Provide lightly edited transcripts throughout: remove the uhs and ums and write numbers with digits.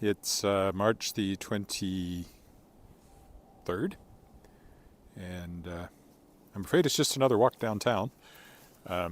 It's March the 23rd, and I'm afraid it's just another walk downtown. I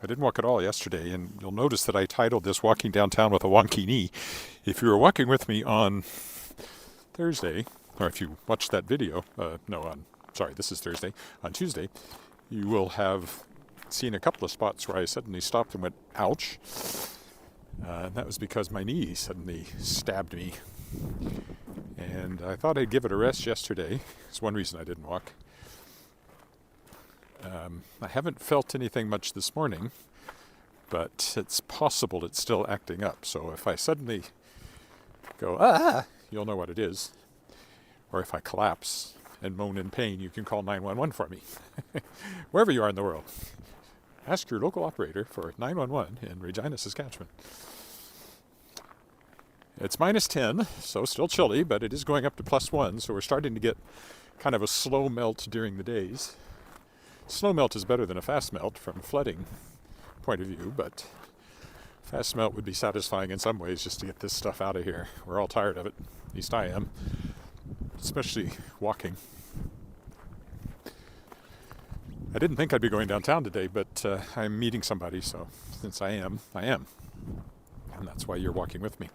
didn't walk at all yesterday, and you'll notice that I titled this Walking Downtown with a Wonky Knee. If you were walking with me on Thursday, or if you watched that video, this is Thursday, on Tuesday, you will have seen a couple of spots where I suddenly stopped and went, ouch. And that was because my knee suddenly stabbed me. And I thought I'd give it a rest yesterday. It's one reason I didn't walk. I haven't felt anything much this morning, but it's possible it's still acting up. So if I suddenly go, you'll know what it is. Or if I collapse and moan in pain, you can call 911 for me. Wherever you are in the world. Ask your local operator for 911 in Regina, Saskatchewan. It's -10, so still chilly, but it is going up to +1, so we're starting to get kind of a slow melt during the days. Slow melt is better than a fast melt from a flooding point of view, but fast melt would be satisfying in some ways just to get this stuff out of here. We're all tired of it, at least I am, especially walking. I didn't think I'd be going downtown today, but I'm meeting somebody, so since I am. And that's why you're walking with me.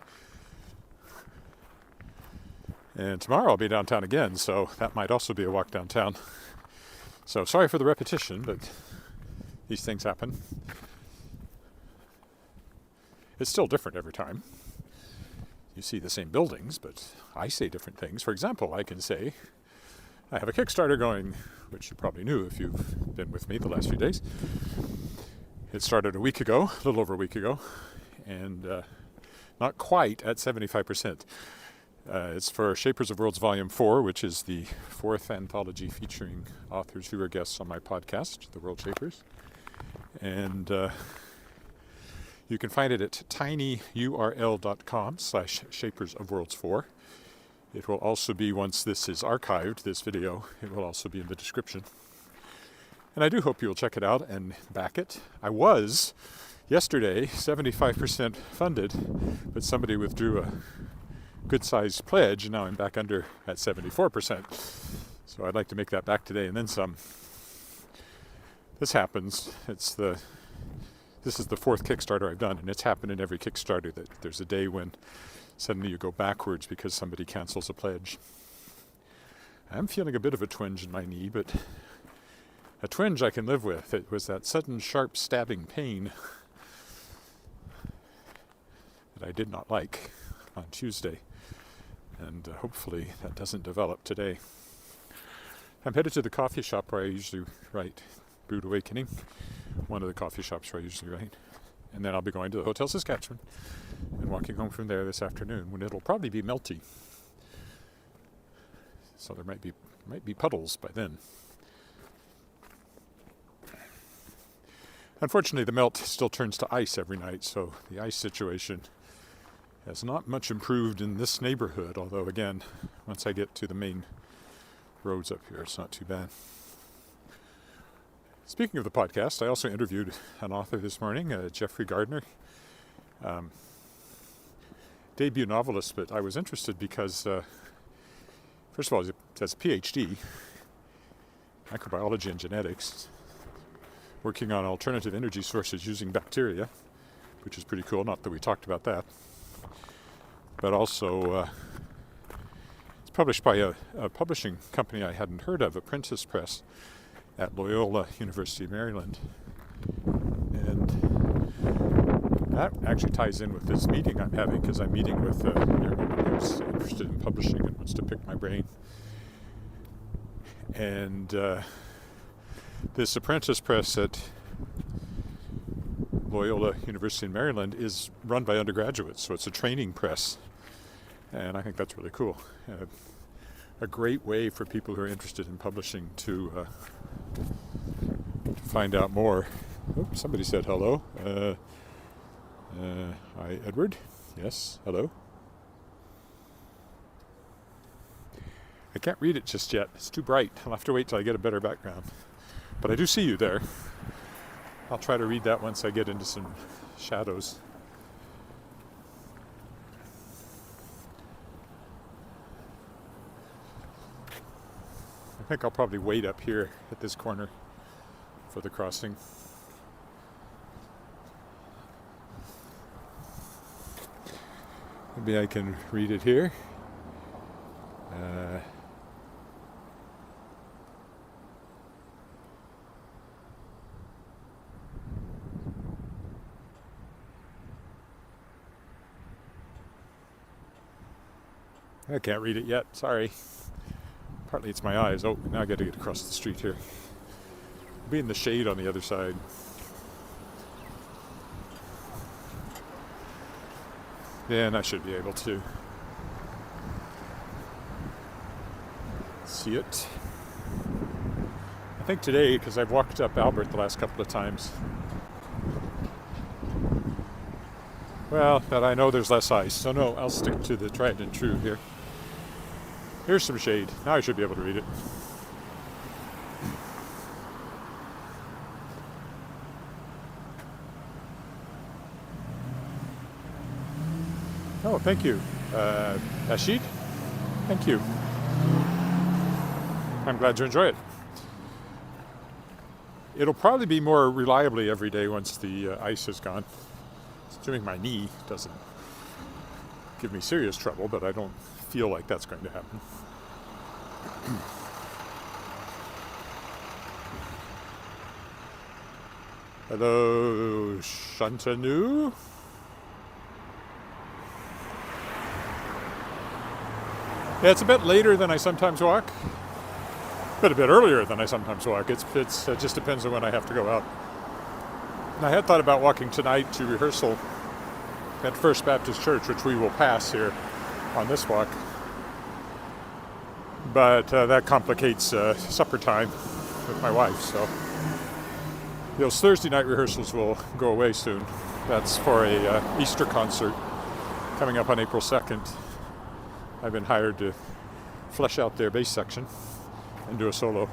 And tomorrow I'll be downtown again, so that might also be a walk downtown. So sorry for the repetition, but these things happen. It's still different every time. You see the same buildings, but I say different things. For example, I can say, I have a Kickstarter going, which you probably knew if you've been with me the last few days. It started a little over a week ago, and not quite at 75%. It's for Shapers of Worlds Volume 4, which is the 4th anthology featuring authors who are guests on my podcast, the Worldshapers. And you can find it at tinyurl.com/Shapers of Worlds 4. It will also be, once this is archived, this video, it will also be in the description. And I do hope you will check it out and back it. I was, yesterday, 75% funded, but somebody withdrew a good-sized pledge, and now I'm back under at 74%. So I'd like to make that back today and then some. This happens. This is the 4th Kickstarter I've done, and it's happened in every Kickstarter that there's a day when suddenly you go backwards because somebody cancels a pledge. I'm feeling a bit of a twinge in my knee, but a twinge I can live with. It was that sudden sharp stabbing pain that I did not like on Tuesday. And hopefully that doesn't develop today. I'm headed to the coffee shop where I usually write Brewed Awakening, one of the coffee shops where I usually write. And then I'll be going to the Hotel Saskatchewan and walking home from there this afternoon when it'll probably be melty. So there might be puddles by then. Unfortunately, the melt still turns to ice every night, so the ice situation has not much improved in this neighborhood, although again, once I get to the main roads up here, it's not too bad. Speaking of the podcast, I also interviewed an author this morning, Jeffrey Gardner, debut novelist, but I was interested because, first of all, he has a PhD, microbiology and genetics, working on alternative energy sources using bacteria, which is pretty cool, not that we talked about that. But also, it's published by a publishing company I hadn't heard of, Apprentice Press, at Loyola University of Maryland. And that actually ties in with this meeting I'm having, because I'm meeting with a young woman who's interested in publishing and wants to pick my brain. And this Apprentice Press at Loyola University in Maryland is run by undergraduates, so it's a training press. And I think that's really cool. A great way for people who are interested in publishing to find out more. Oh, somebody said hello. Hi, Edward. Yes, hello. I can't read it just yet. It's too bright. I'll have to wait till I get a better background. But I do see you there. I'll try to read that once I get into some shadows. I think I'll probably wait up here at this corner for the crossing. Maybe I can read it here. I can't read it yet, sorry. Partly it's my eyes. Oh, now I got to get across the street here. I'll be in the shade on the other side. Then I should be able to see it. I think today, because I've walked up Albert the last couple of times, well, that I know there's less ice. So no, I'll stick to the tried and true here. Here's some shade. Now I should be able to read it. Oh, thank you. Ashid? Thank you. I'm glad you enjoy it. It'll probably be more reliably every day once the ice is gone. Assuming my knee doesn't give me serious trouble, but I don't feel like that's going to happen. Hello, Shantanu. Yeah, it's a bit later than I sometimes walk, but a bit earlier than I sometimes walk. It just depends on when I have to go out. And I had thought about walking tonight to rehearsal at First Baptist Church, which we will pass here on this walk. But that complicates supper time with my wife, so those Thursday night rehearsals will go away soon. That's for a Easter concert coming up on April 2nd. I've been hired to flesh out their bass section and do a solo.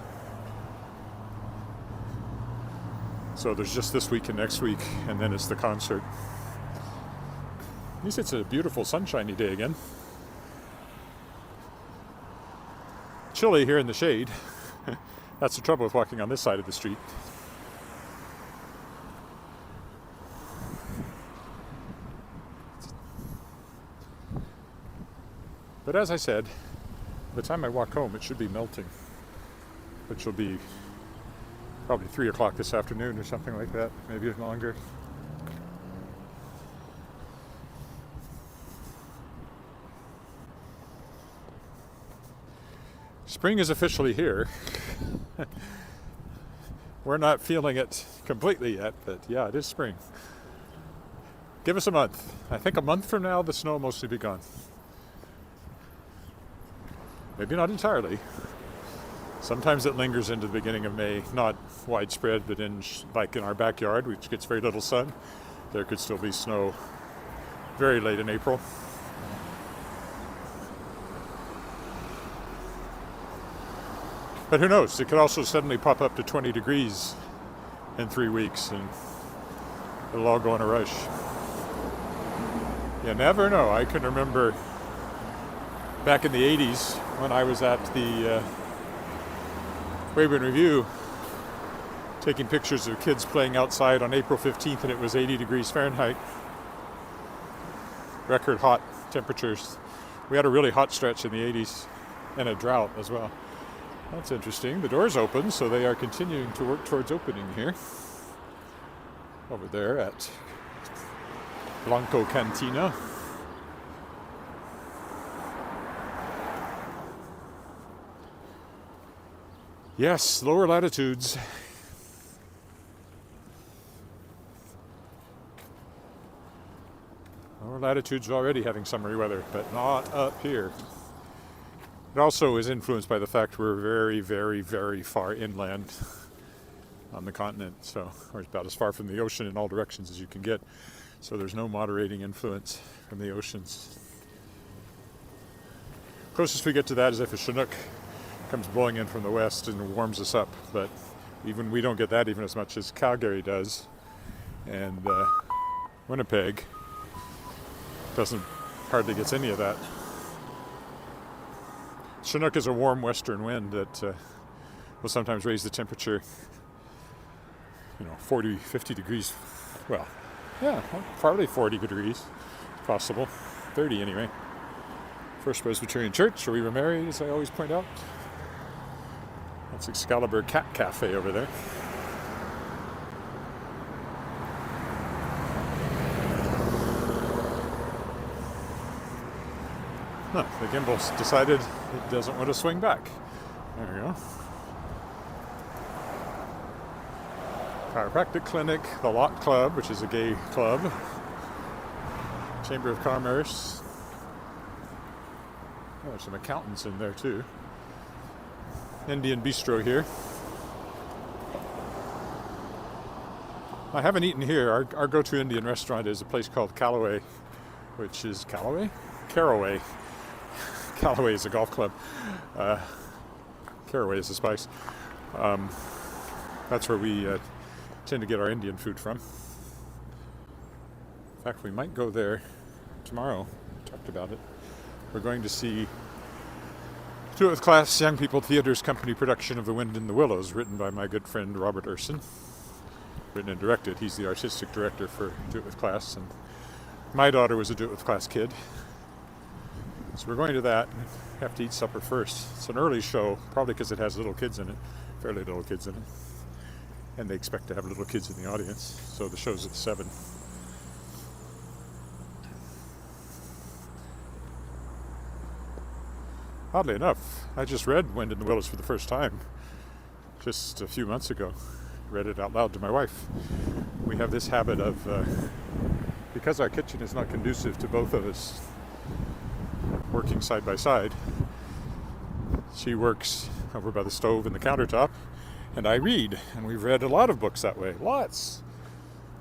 So there's just this week and next week, and then it's the concert. At least it's a beautiful sunshiny day again. Chilly here in the shade. That's the trouble with walking on this side of the street. But as I said, by the time I walk home, it should be melting, which will be probably 3 o'clock this afternoon or something like that, maybe even longer. Spring is officially here. We're not feeling it completely yet, but yeah, it is spring. Give us a month. I think a month from now, the snow will mostly be gone. Maybe not entirely. Sometimes it lingers into the beginning of May, not widespread, but like in our backyard, which gets very little sun, there could still be snow very late in April. But who knows? It could also suddenly pop up to 20 degrees in 3 weeks, and it'll all go in a rush. You never know. I can remember back in the 80s when I was at the Weyburn Review taking pictures of kids playing outside on April 15th, and it was 80 degrees Fahrenheit. Record hot temperatures. We had a really hot stretch in the 80s and a drought as well. That's interesting. The door's open, so they are continuing to work towards opening here. Over there at Blanco Cantina. Yes, lower latitudes. Lower latitudes are already having summery weather, but not up here. It also is influenced by the fact we're very, very, very far inland on the continent, so we're about as far from the ocean in all directions as you can get. So there's no moderating influence from the oceans. Closest we get to that is if a Chinook comes blowing in from the west and warms us up, but even we don't get that even as much as Calgary does, and Winnipeg hardly gets any of that. Chinook is a warm western wind that will sometimes raise the temperature, 40, 50 degrees. Well, yeah, probably 40 degrees, possible. 30 anyway. First Presbyterian Church, where we were married, as I always point out. That's Excalibur Cat Cafe over there. No, the gimbal's decided it doesn't want to swing back. There we go. Chiropractic Clinic, the Lot Club, which is a gay club. Chamber of Commerce. Oh, there's some accountants in there too. Indian Bistro here. I haven't eaten here. Our go-to Indian restaurant is a place called Callaway, which is Caraway? Callaway is a golf club. Caraway is a spice. That's where we tend to get our Indian food from. In fact, we might go there tomorrow. We talked about it. We're going to see Do It With Class Young People Theater's company production of The Wind in the Willows, written by my good friend Robert Urson. Written and directed. He's the artistic director for Do It With Class, and my daughter was a Do It With Class kid. So we're going to that. Have to eat supper first. It's an early show, probably because it has little kids in it, fairly little kids in it. And they expect to have little kids in the audience, so the show's at 7. Oddly enough, I just read Wind in the Willows for the first time just a few months ago. Read it out loud to my wife. We have this habit of, because our kitchen is not conducive to both of us working side by side, she works over by the stove and the countertop, and I read. And we've read a lot of books that way. Lots.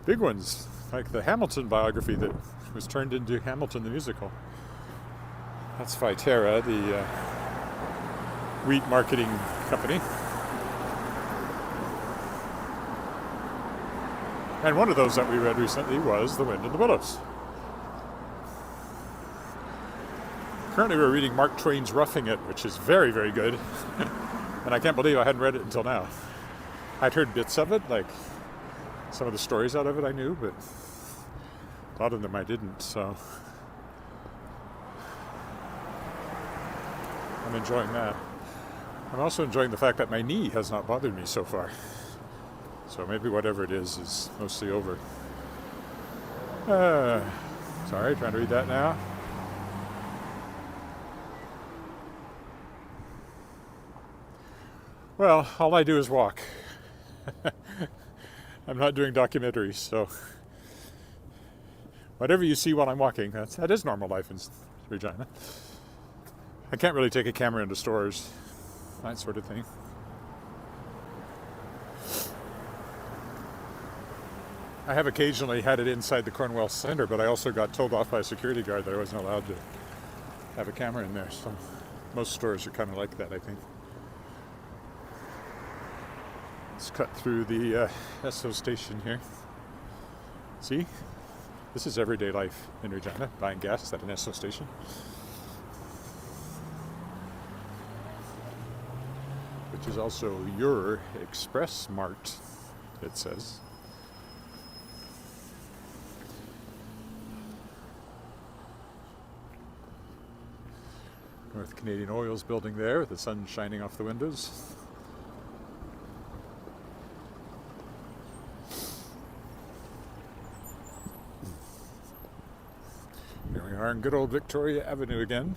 Big ones, like the Hamilton biography that was turned into Hamilton the musical. That's Viterra, the wheat marketing company. And one of those that we read recently was The Wind in the Willows. Currently we're reading Mark Twain's Roughing It, which is very, very good. And I can't believe I hadn't read it until now. I'd heard bits of it, like some of the stories out of it I knew, but a lot of them I didn't, so I'm enjoying that. I'm also enjoying the fact that my knee has not bothered me so far. So maybe whatever it is mostly over. Sorry, trying to read that now. Well, all I do is walk. I'm not doing documentaries, so whatever you see while I'm walking, that is normal life in Regina. I can't really take a camera into stores, that sort of thing. I have occasionally had it inside the Cornwall Center, but I also got told off by a security guard that I wasn't allowed to have a camera in there. So most stores are kind of like that, I think. Let's cut through the Esso station here. See? This is everyday life in Regina, buying gas at an Esso station. Which is also your Express Mart, it says. North Canadian Oil's building there with the sun shining off the windows. Here we are on good old Victoria Avenue again.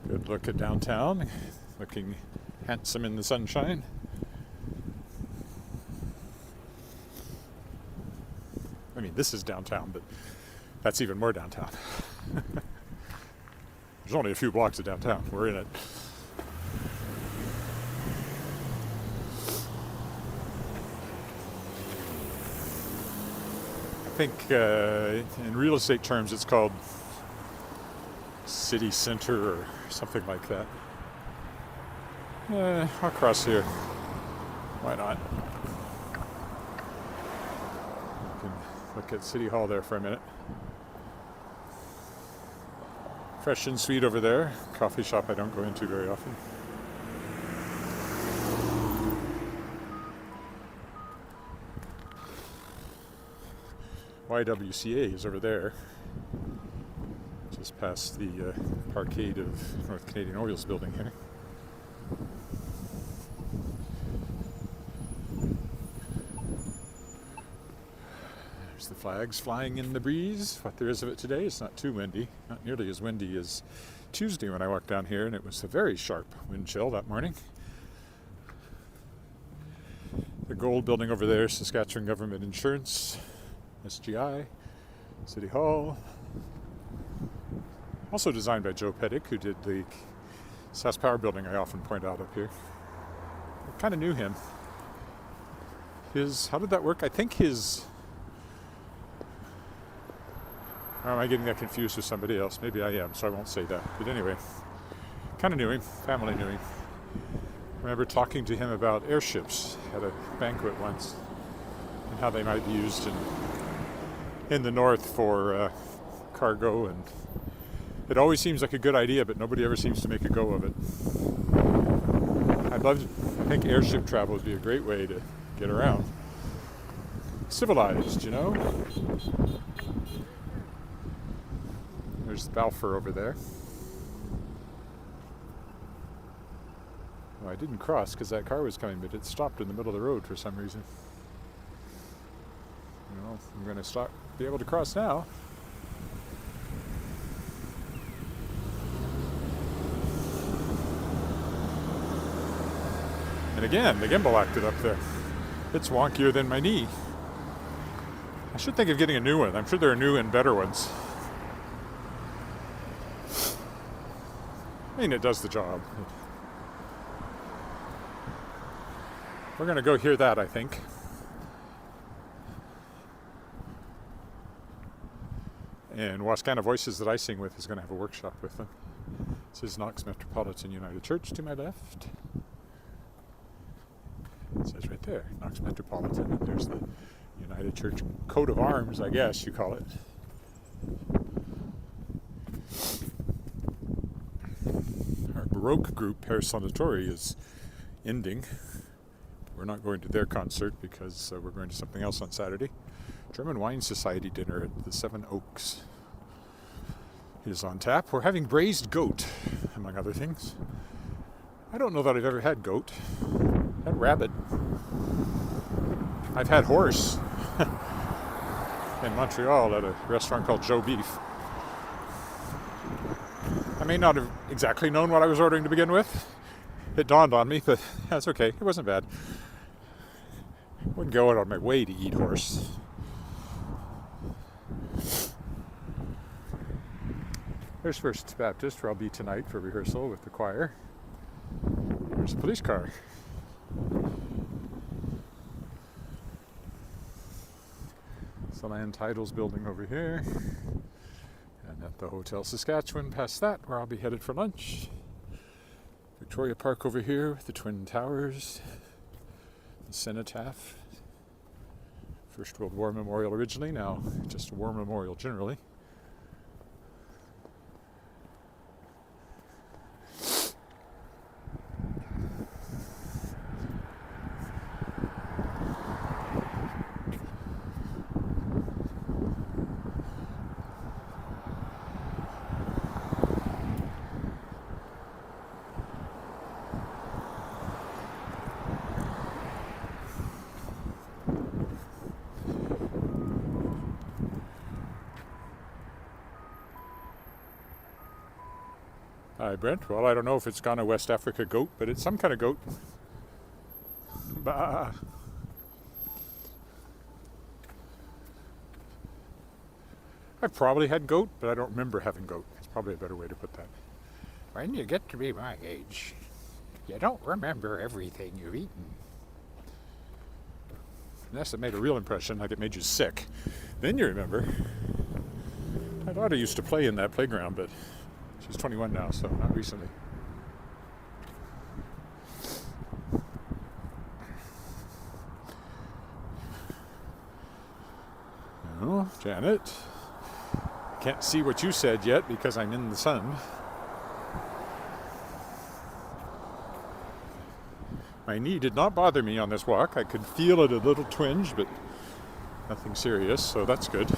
Good look at downtown, looking handsome in the sunshine. I mean, this is downtown, but that's even more downtown. There's only a few blocks of downtown. We're in it. I think in real estate terms it's called city center or something like that. I'll cross here. Why not? You can look at City Hall there for a minute. Fresh and sweet over there. Coffee shop I don't go into very often. YWCA is over there, just past the parkade of North Canadian Oil's building here. There's the flags flying in the breeze, what there is of it today. It's not too windy, not nearly as windy as Tuesday when I walked down here, and it was a very sharp wind chill that morning. The gold building over there, Saskatchewan Government Insurance, SGI, City Hall. Also designed by Joe Pettick, who did the Sask Power building I often point out up here. I kind of knew him. How did that work? I think or am I getting that confused with somebody else? Maybe I am, so I won't say that. But anyway, kind of knew him, family knew him. I remember talking to him about airships at a banquet once and how they might be used in the north for cargo, and it always seems like a good idea, but nobody ever seems to make a go of it. I think airship travel would be a great way to get around. Civilized, you know? There's Balfour over there. Well, I didn't cross because that car was coming, but it stopped in the middle of the road for some reason. Well, I'm going to be able to cross now. And again, the gimbal acted up there. It's wonkier than my knee. I should think of getting a new one. I'm sure there are new and better ones. I mean, it does the job. We're going to go hear that, I think. And Wascana Voices that I sing with is going to have a workshop with them. This is Knox Metropolitan United Church to my left. It says right there, Knox Metropolitan. And there's the United Church coat of arms, I guess you call it. Our Baroque group, Per Sonatori, is ending. We're not going to their concert because we're going to something else on Saturday. German Wine Society dinner at the Seven Oaks is on tap. We're having braised goat, among other things. I don't know that I've ever had goat. I've had rabbit. I've had horse in Montreal at a restaurant called Joe Beef. I may not have exactly known what I was ordering to begin with. It dawned on me, but that's okay. It wasn't bad. I wouldn't go out on my way to eat horse. There's First Baptist, where I'll be tonight for rehearsal with the choir. There's a police car. It's the Land Titles building over here. And at the Hotel Saskatchewan, past that, where I'll be headed for lunch. Victoria Park over here with the Twin Towers. The Cenotaph. First World War Memorial originally, now just a war memorial generally. Hi, Brent. Well, I don't know if it's Ghana West Africa goat, but it's some kind of goat. Bah. I've probably had goat, but I don't remember having goat. It's probably a better way to put that. When you get to be my age, you don't remember everything you've eaten. Unless it made a real impression, like it made you sick. Then you remember. My daughter used to play in that playground, but she's 21 now, so not recently. Oh, Janet. Can't see what you said yet because I'm in the sun. My knee did not bother me on this walk. I could feel it a little twinge, but nothing serious, so that's good.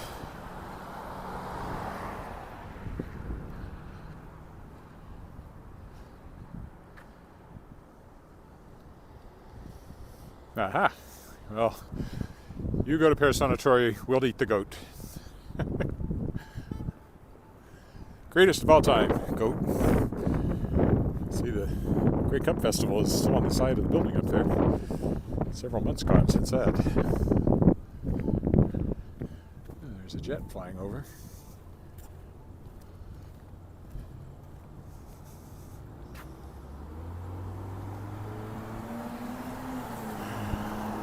Aha. Well, you go to Paris Sanatorium, we'll eat the goat. Greatest of all time, goat. See, the Grey Cup Festival is still on the side of the building up there. Several months gone since that. There's a jet flying over.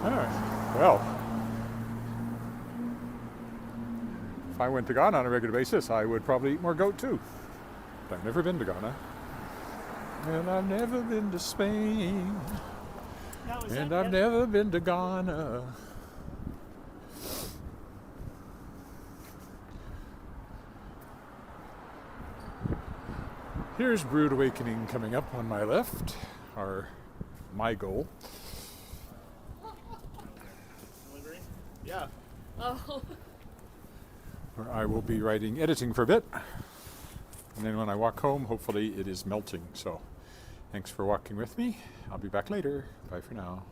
Alright, well, if I went to Ghana on a regular basis, I would probably eat more goat too. But I've never been to Ghana. And I've never been to Spain. And I've never been to Ghana. Here's Brood Awakening coming up on my left, my goal. Yeah. Oh. Where I will be editing for a bit. And then when I walk home, hopefully it is melting. So thanks for walking with me. I'll be back later. Bye for now.